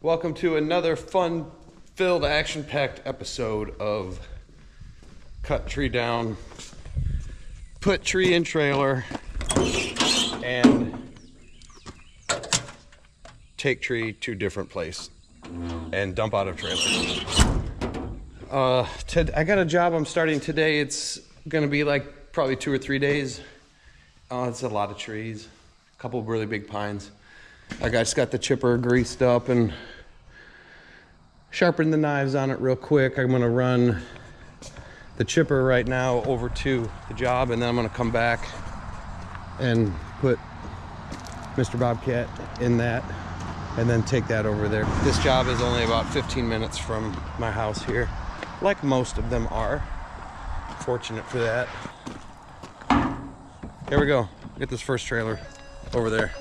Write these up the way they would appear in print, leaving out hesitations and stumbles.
Welcome to another fun-filled, action-packed episode of Cut Tree Down, Put Tree in Trailer, and Take Tree to different place and dump out of trailer. I got a job I'm starting today. It's gonna be like probably 2 or 3 days. It's a lot of trees, a couple of really big pines. I just got the chipper greased up and sharpened the knives on it real quick. I'm gonna run the chipper right now over to the job, and then I'm gonna come back and put Mr. Bobcat in that and then take that over there. This job is only about 15 minutes from my house here, like most of them are. Fortunate for that. Here we go. Get this first trailer over there.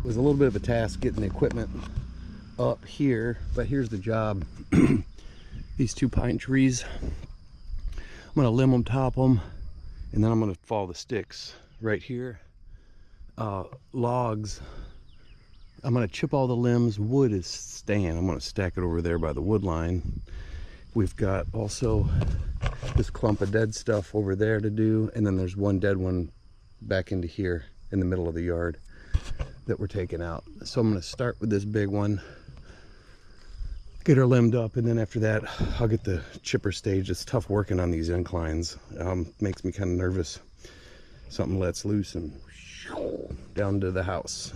It was a little bit of a task getting the equipment up here, but here's the job. These 2 pine trees, I'm gonna limb them, top them, and then I'm gonna fall the sticks right here. Logs, I'm gonna chip all the limbs. Wood is staying. I'm gonna stack it over there by the wood line. We've got also this clump of dead stuff over there to do, and then there's one dead one back into here in the middle of the yard that we're taking out. So I'm going to start with this big one, get her limbed up, and then after that I'll get the chipper staged. It's tough working on these inclines. Makes me kind of nervous. Something lets loose and down to the house.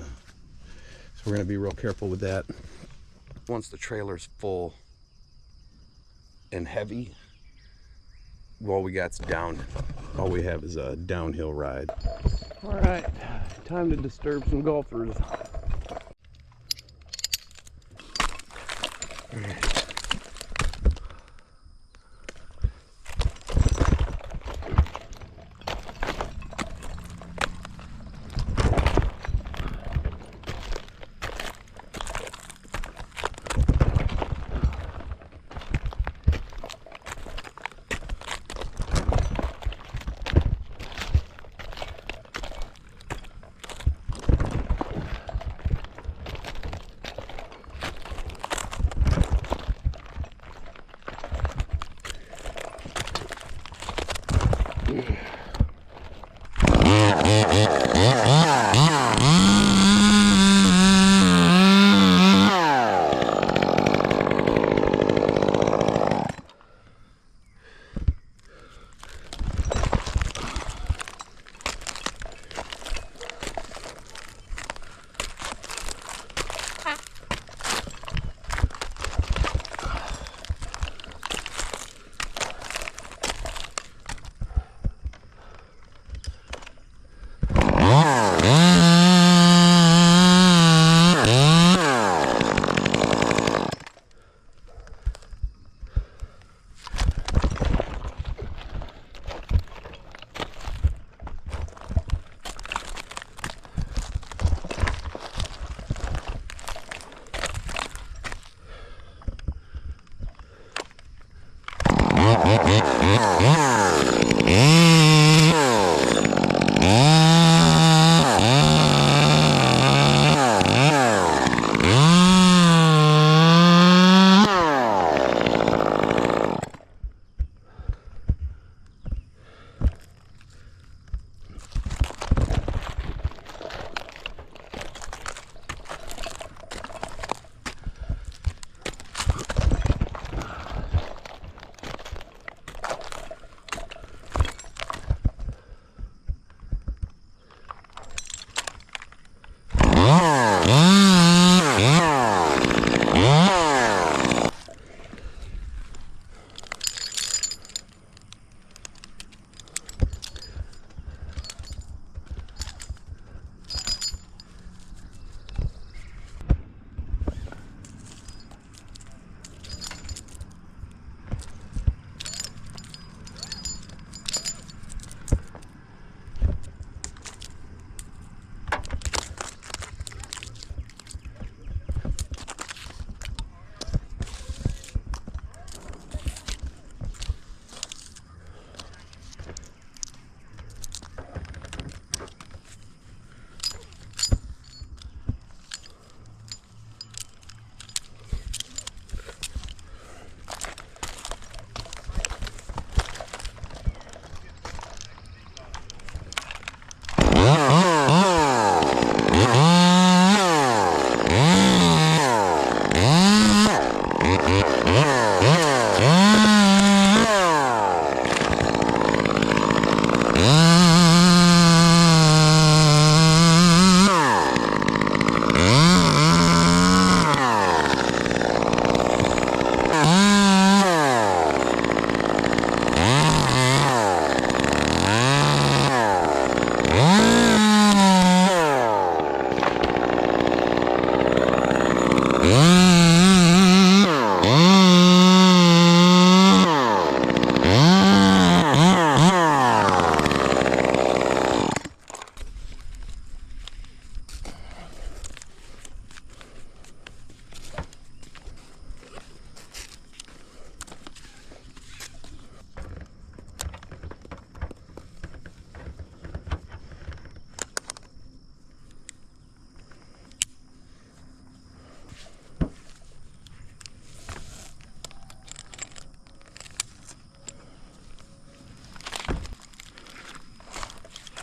So we're going to be real careful with that. Once the trailer's full and heavy, all we got's down. All we have is a downhill ride. All right, time to disturb some golfers.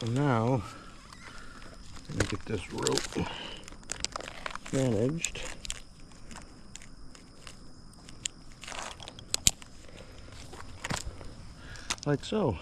So now, let me get this rope managed. Like so.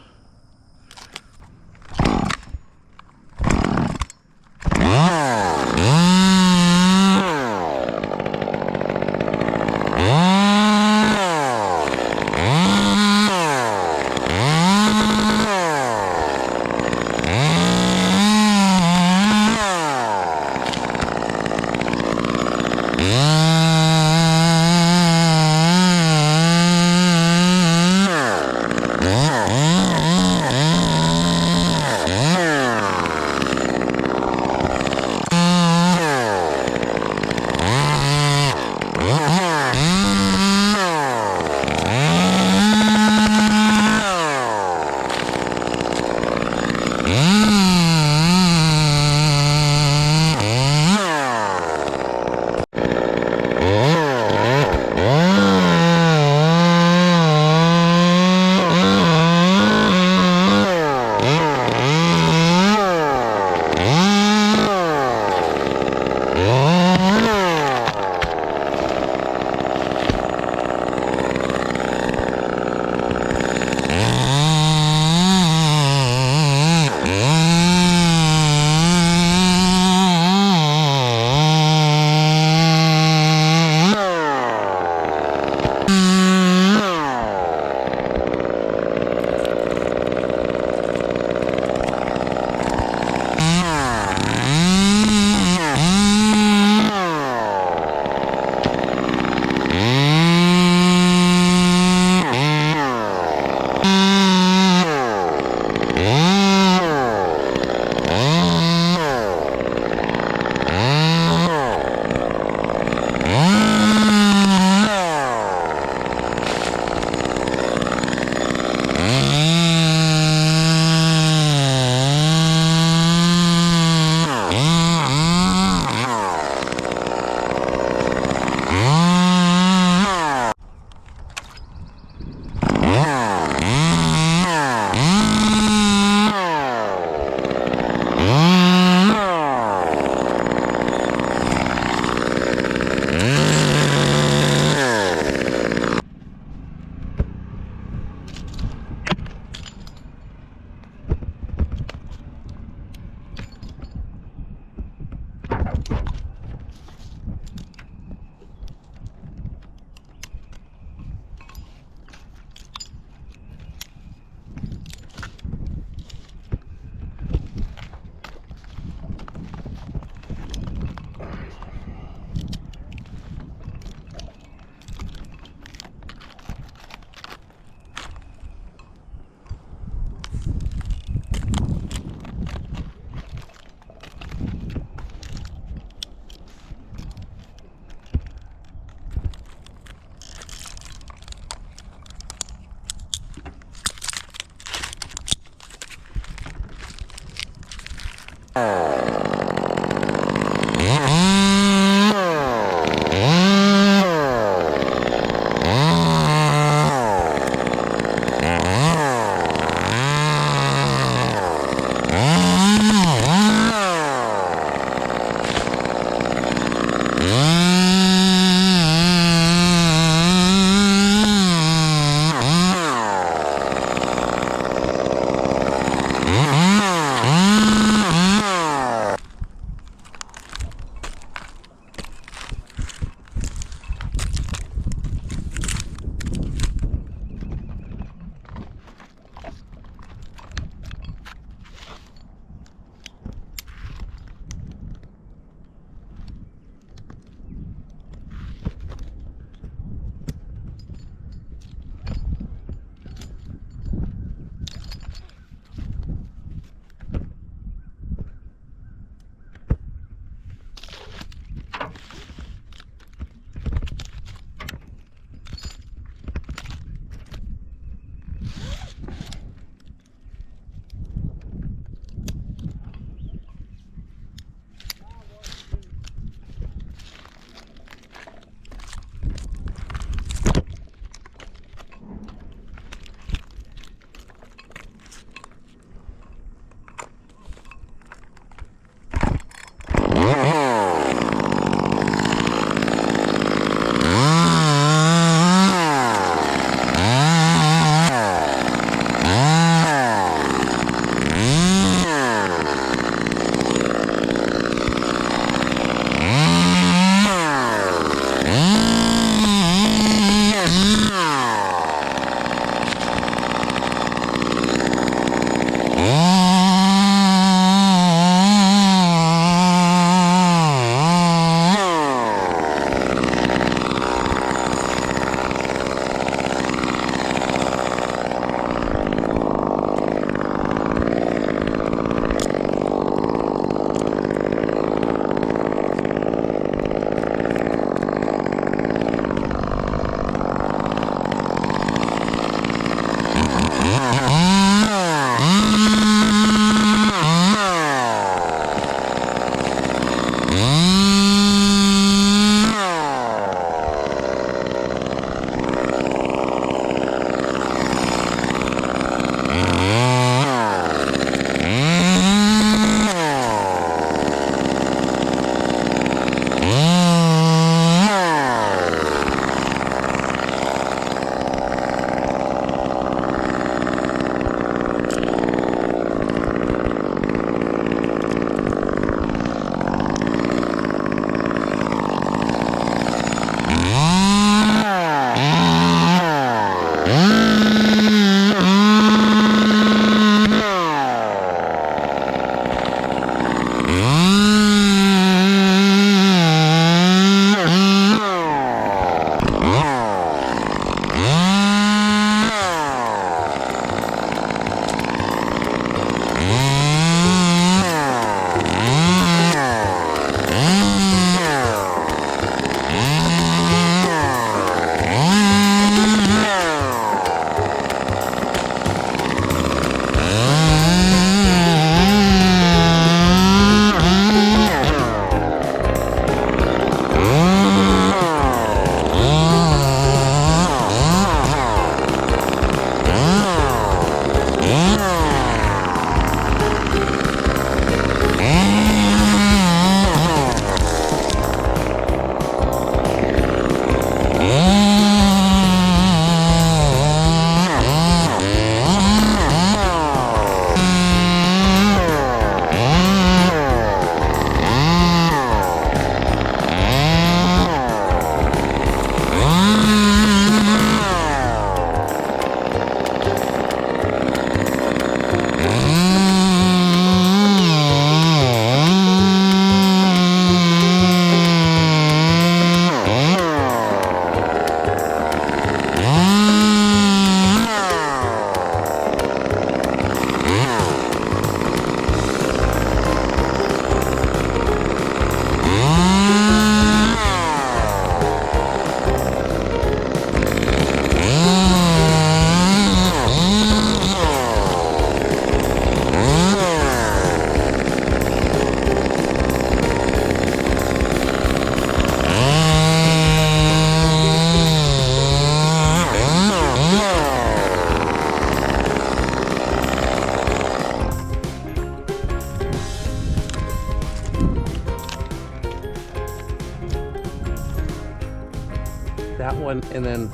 that one, and then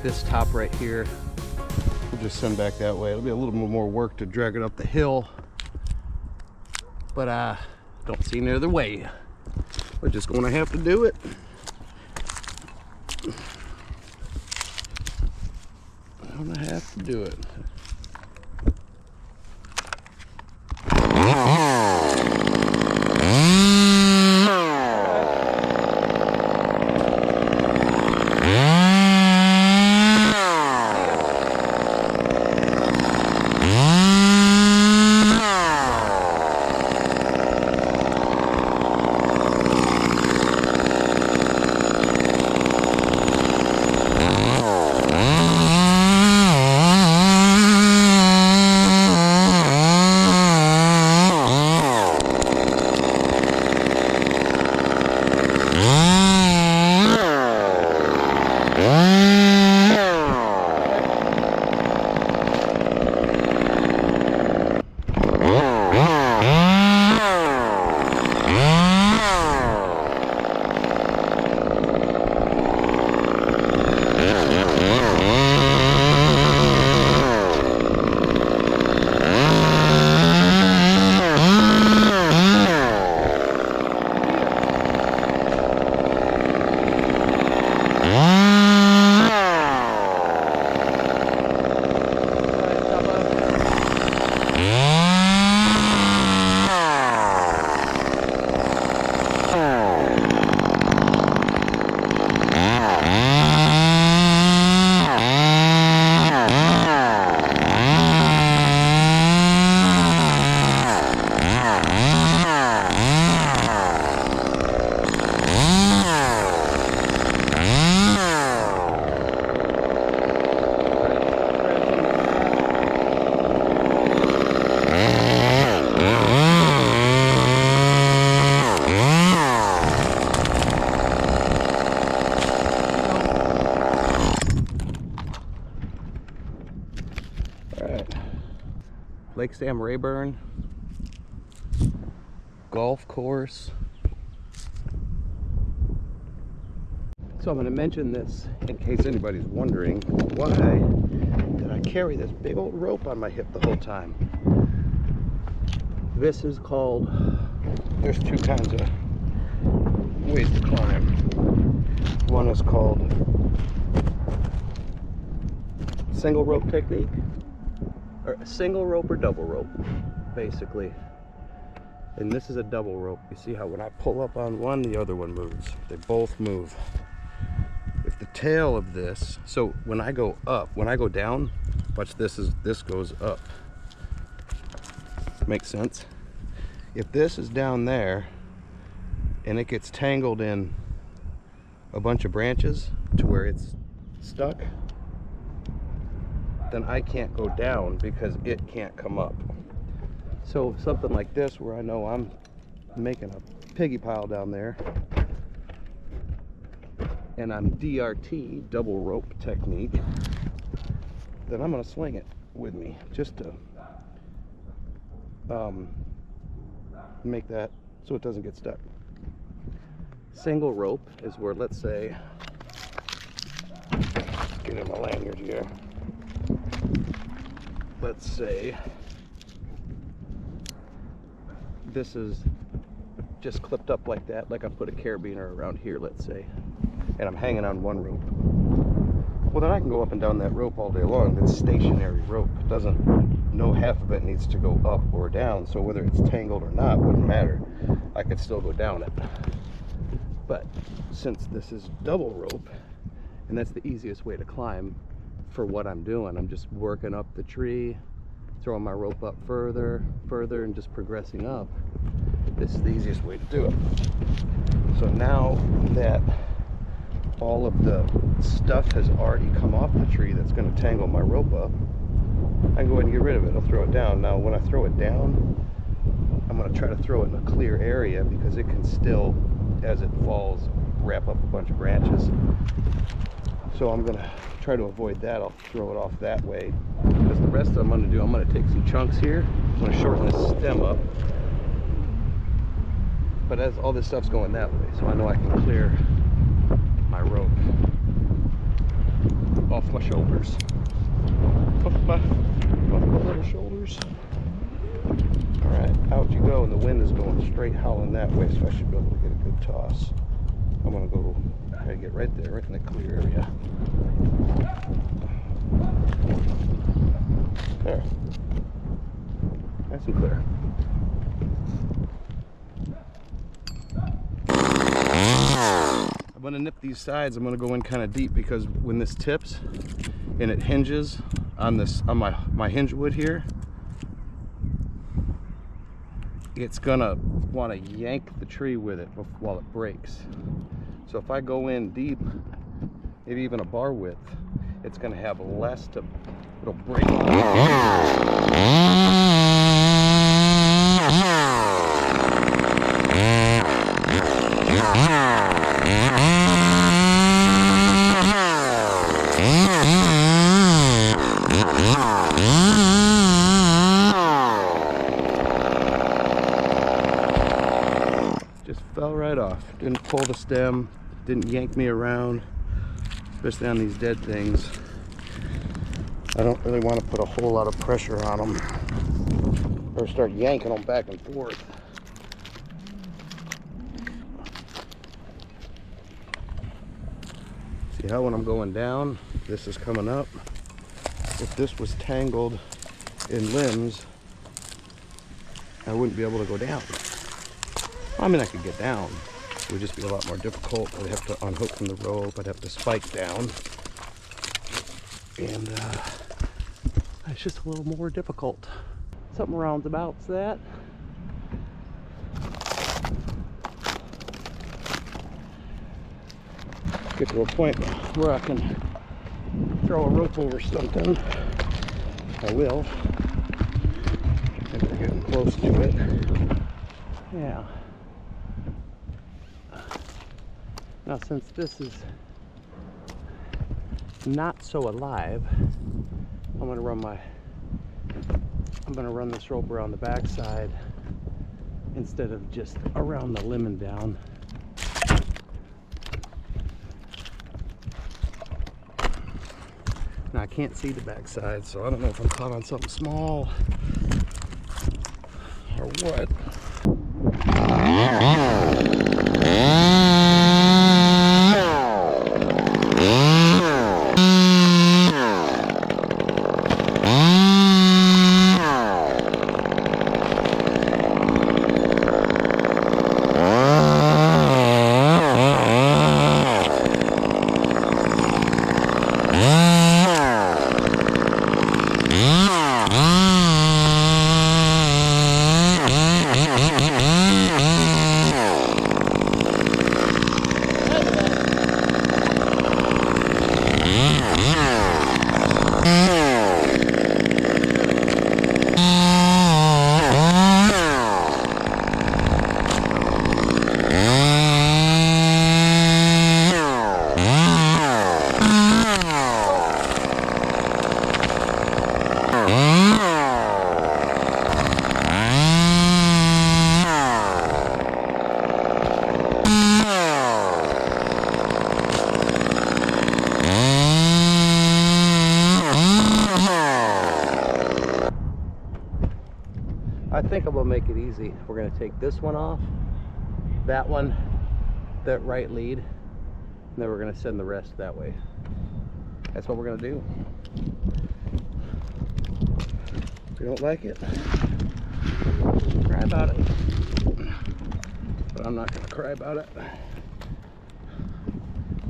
this top right here, we'll just send back that way. It'll be a little bit more work to drag it up the hill, but I don't see any other way. We're just gonna have to do it. I'm gonna have to do it. Lake Sam Rayburn golf course. So I'm going to mention this in case anybody's wondering why did I carry this big old rope on my hip the whole time. This is called, there's two kinds of ways to climb. One is called single rope technique, or single rope or double rope, basically. And this is a double rope. You see how when I pull up on one, the other one moves. They both move. If the tail of this, so when I go up, when I go down, watch this, this goes up. Makes sense? If this is down there and it gets tangled in a bunch of branches to where it's stuck, then I can't go down because it can't come up. So something like this, where I know I'm making a piggy pile down there and I'm DRT, double rope technique, then I'm gonna sling it with me just to make that so it doesn't get stuck. Single rope is where, let's say, get in my lanyard here. Let's say this is just clipped up like that, like I put a carabiner around here, let's say, and I'm hanging on one rope. Well, then I can go up and down that rope all day long. That's stationary rope. It doesn't, no half of it needs to go up or down, so whether it's tangled or not wouldn't matter. I could still go down it. But since this is double rope, and that's the easiest way to climb for what I'm doing, I'm just working up the tree, throwing my rope up further, and just progressing up. This is the easiest way to do it. So now that all of the stuff has already come off the tree that's going to tangle my rope up, I can go ahead and get rid of it. I'll throw it down. Now when I throw it down, I'm going to try to throw it in a clear area because it can still, as it falls, wrap up a bunch of branches. So I'm going to try to avoid that. I'll throw it off that way. Because the rest I'm going to do, I'm going to take some chunks here. I'm going to shorten this stem up. But as all this stuff's going that way, so I know I can clear my rope. my shoulders. Off my little shoulders. Alright, out you go, and the wind is going straight howling that way, so I should be able to get a good toss. I'm gonna go try to get right there, right in the clear area. There. Nice and clear. I'm gonna nip these sides. I'm gonna go in kind of deep because when this tips and it hinges on this, on my hinge wood here, it's gonna want to yank the tree with it while it breaks. So if I go in deep, maybe even a bar width, it's gonna have less to, it'll break. Just fell right off. Didn't pull the stem, didn't yank me around, especially on these dead things. I don't really want to put a whole lot of pressure on them or start yanking them back and forth. See how when I'm going down, this is coming up? If this was tangled in limbs, I wouldn't be able to go down. I mean, I could get down. It would just be a lot more difficult. I'd have to unhook from the rope. I'd have to spike down. And it's just a little more difficult. Something roundabouts that. Get to a point where I can throw a rope over something. I will. I think we're getting close to it. Yeah. Now, since this is not so alive, I'm gonna run this rope around the backside instead of just around the limb and down. Now I can't see the backside, so I don't know if I'm caught on something small or what. I think I'm gonna make it easy. We're gonna take this one off, that one, that right lead, and then we're gonna send the rest that way. That's what we're gonna do. If you don't like it, cry about it. But I'm not gonna cry about it.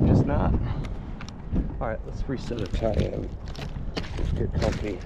Just not. All right, let's reset a tie-in. Let's get comfy.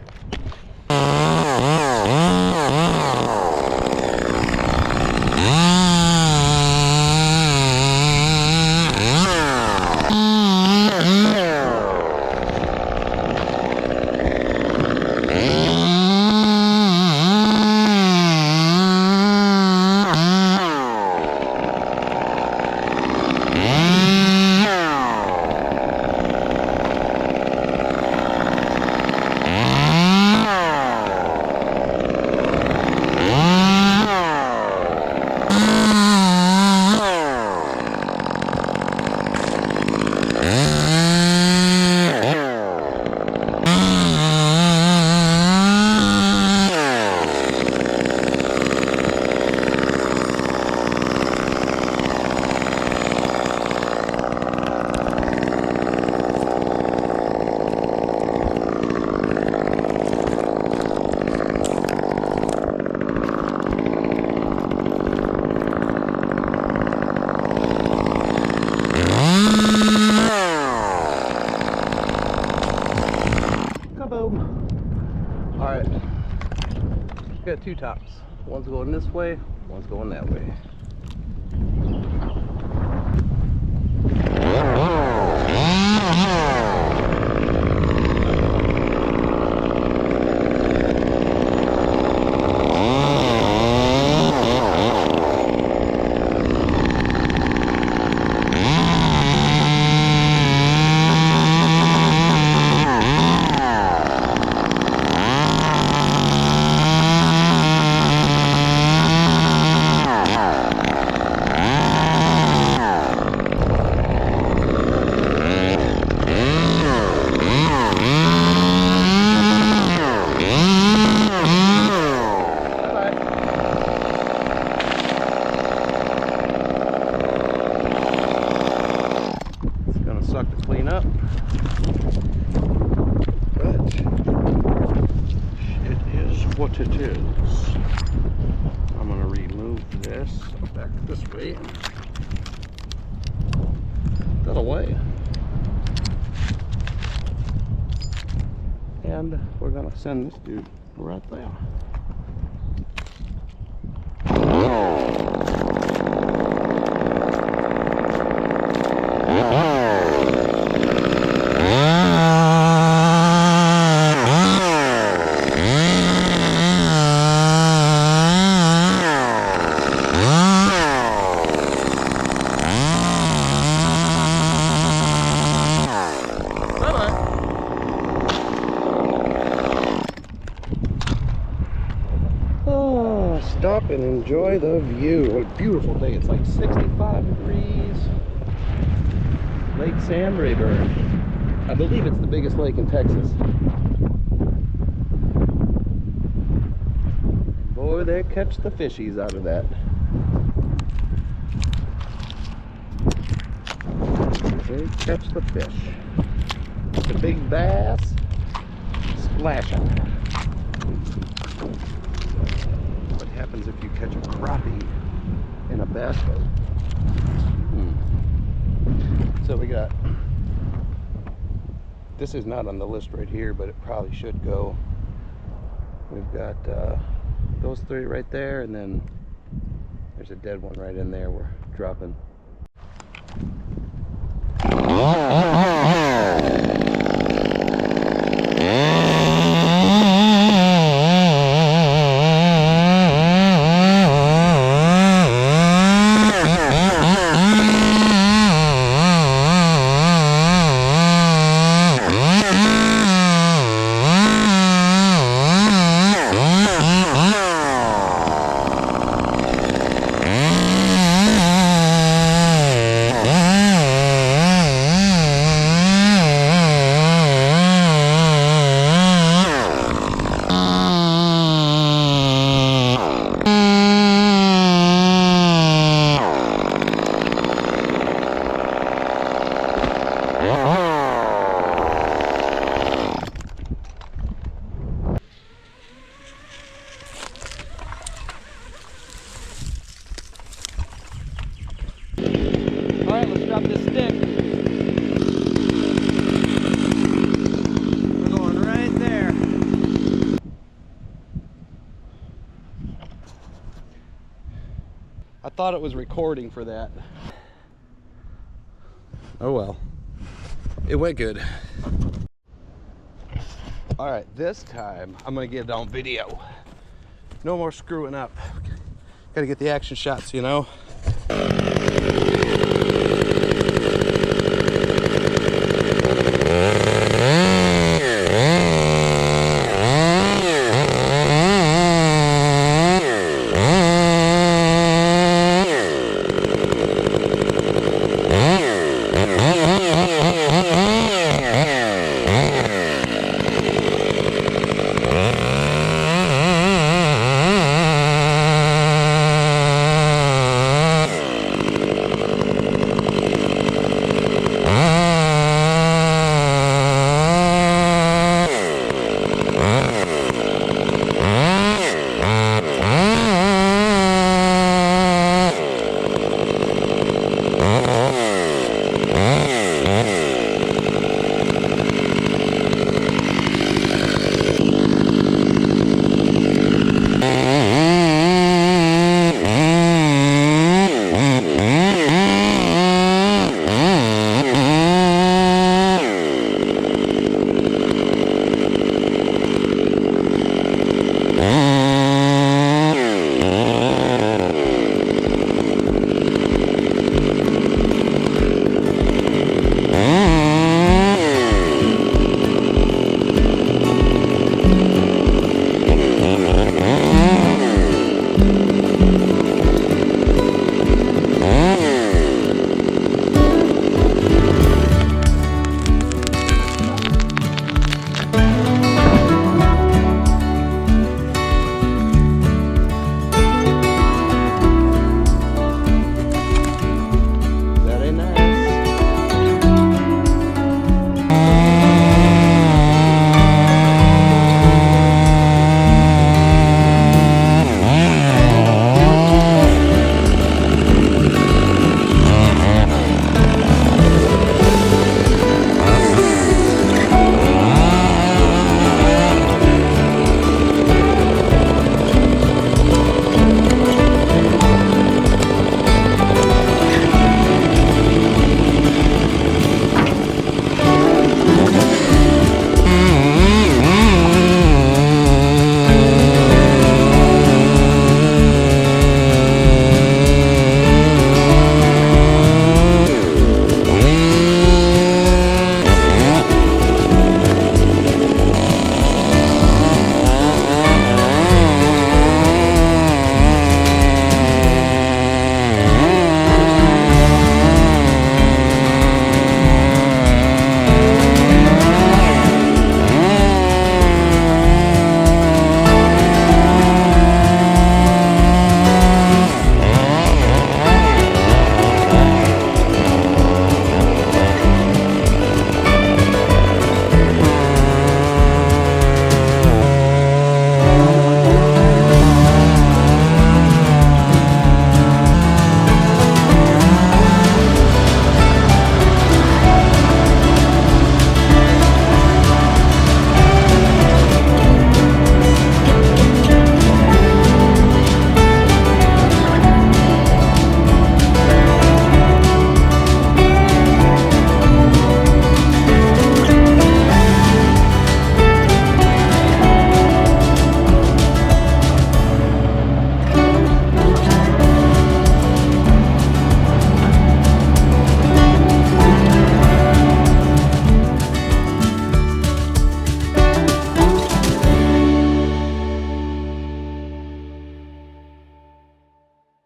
Got two tops. One's going this way, one's going that way. Suck to clean up, but it is what it is. I'm going to remove this back this way, that away, and we're going to send this dude right there. Stop and enjoy the view. What a beautiful day. It's like 65 degrees. Lake San Rayburn. I believe it's the biggest lake in Texas. Boy, they catch the fishies out of that. They catch the fish. The big bass splashing. What happens if you catch a crappie in a bass boat? So we got, this is not on the list right here, but it probably should go. We've got those three right there, and then there's a dead one right in there we're dropping. Alright, let's drop this stick. We're going right there. I thought it was recording for that. Oh well. It went good. Alright, this time I'm gonna get it on video. No more screwing up. Gotta get the action shots, you know?